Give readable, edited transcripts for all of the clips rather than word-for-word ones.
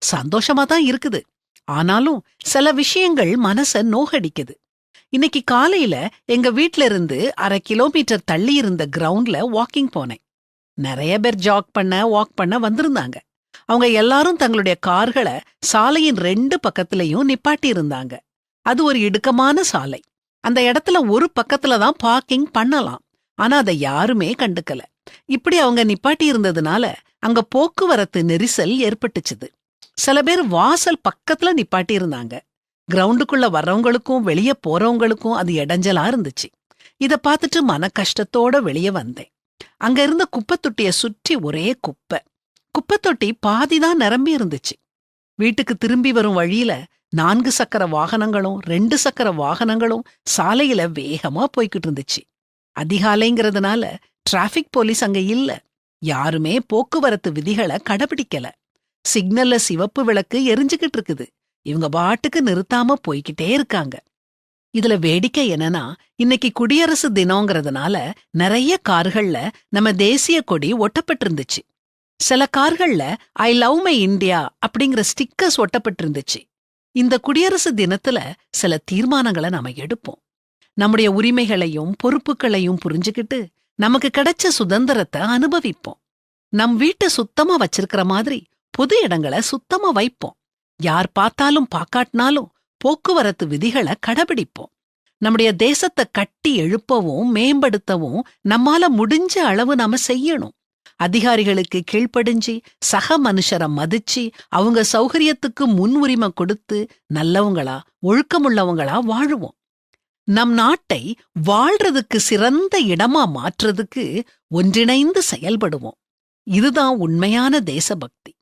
சந்தோஷமா தான் இருக்குது. ஆனாலும் சில விஷயங்கள் மனச நோகடிக்குது. இன்னைக்கு காலையில எங்க வீட்ல இருந்து 1/2 கிலோமீட்டர் தள்ளி இருந்த கிரவுண்ட்ல வாக்கிங் போனேன். நிறைய பேர் ஜாக் பண்ண வாக் பண்ண வந்திருந்தாங்க. அவங்க எல்லாரும் தங்களுடைய கார்களை சாலையின் 2 பக்கத்திலையும் நிப்பாட்டி இருந்தாங்க. அது ஒரு இடுக்கமான சாலை. அந்த இடத்துல ஒரு பக்கத்துல தான் பார்க்கிங் பண்ணலாம். ஆனா அதை யாருமே கண்டுக்கல. இப்படி அவங்க நிப்பாட்டி இருந்ததுனால அங்க போக்குவரத்து நெரிசல் ஏற்பட்டுச்சுது. சில பேர் வாசல் பக்கத்துல நிப்பாட்டி இருந்தாங்க. கிரவுண்டுக்குள்ள வர்றவங்களுக்கும் வெளியே போறவங்களுக்கும் அது இடைஞ்சலா இருந்துச்சு. இத பார்த்துட்டு மன கஷ்டத்தோட வெளியே வந்தேன். அங்க இருந்த குப்பைத்தொட்டிய சுற்றி ஒரே குப்பை. குப்பைத்தொட்டி பாதிதான் நிரம்பி இருந்துச்சு. வீட்டுக்கு திரும்பி வரும் வழியில 4 சக்கர வாகனங்களும் 2 சக்கர வாகனங்களும் சாலையில வேகமா போய்கிட்டு இருந்துச்சு. அதிகாலைங்கிறதுனால டிராபிக் போலீஸ் அங்க இல்ல. யாருமே போக்குவரத்து விதிகளை கடைபிடிக்கல. சிக்னல்ல சிவப்பு விளக்கு எரிஞ்சுகிட்டு இருக்குது. இவங்க பாட்டுக்கு நிறுத்தாம போய்கிட்டே இருக்காங்க. இதுல வேடிக்கை என்னன்னா, இன்னைக்கு குடியரசு தினம்ங்கிறதுனால நிறைய கார்கள்ல நம்ம தேசிய கொடி ஒட்டப்பட்டிருந்துச்சு. சில கார்கள்ல ஐ லவ் மை இந்தியா அப்படிங்கிற ஸ்டிக்கர்ஸ் ஒட்டப்பட்டிருந்துச்சு. இந்த குடியரசு தினத்துல சில தீர்மானங்களை நாம எடுப்போம். நம்முடைய உரிமைகளையும் பொறுப்புகளையும் புரிஞ்சுக்கிட்டு நமக்கு கிடைச்ச சுதந்திரத்தை அனுபவிப்போம். நம் வீட்டை சுத்தமா வச்சிருக்கிற மாதிரி பொது இடங்களை சுத்தமா வைப்போம். யார் பார்த்தாலும் பாக்காட்டினாலும் போக்குவரத்து விதிகளை கடைபிடிப்போம். நம்முடைய தேசத்தை கட்டி எழுப்பவும் மேம்படுத்தவும் நம்மால முடிஞ்ச அளவு நாம செய்யணும். அதிகாரிகளுக்கு கீழ்ப்படிஞ்சு சக மனுஷரை மதிச்சு அவங்க சௌகரியத்துக்கு முன் உரிமை கொடுத்து நல்லவங்களா ஒழுக்கமுள்ளவங்களா வாழுவோம். நம் நாட்டை வாழ்றதுக்கு சிறந்த இடமா மாற்றுறதுக்கு ஒன்றிணைந்து செயல்படுவோம். இதுதான் உண்மையான தேசபக்தி.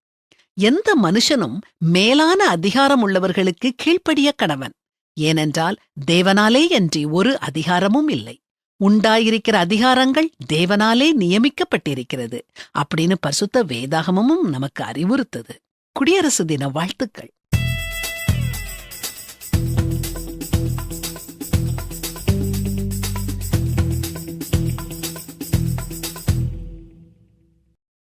எந்த மனுஷனும் மேலான அதிகாரம் உள்ளவர்களுக்கு கீழ்ப்படிய கடவன். ஏனென்றால் தேவனாலே அன்றி ஒரு அதிகாரமும் இல்லை. உண்டாயிருக்கிற அதிகாரங்கள் தேவனாலே நியமிக்கப்பட்டிருக்கிறது அப்படின்னு பரிசுத்த வேதாகமமும் நமக்கு அறிவுறுத்தது. குடியரசு தின வாழ்த்துக்கள்.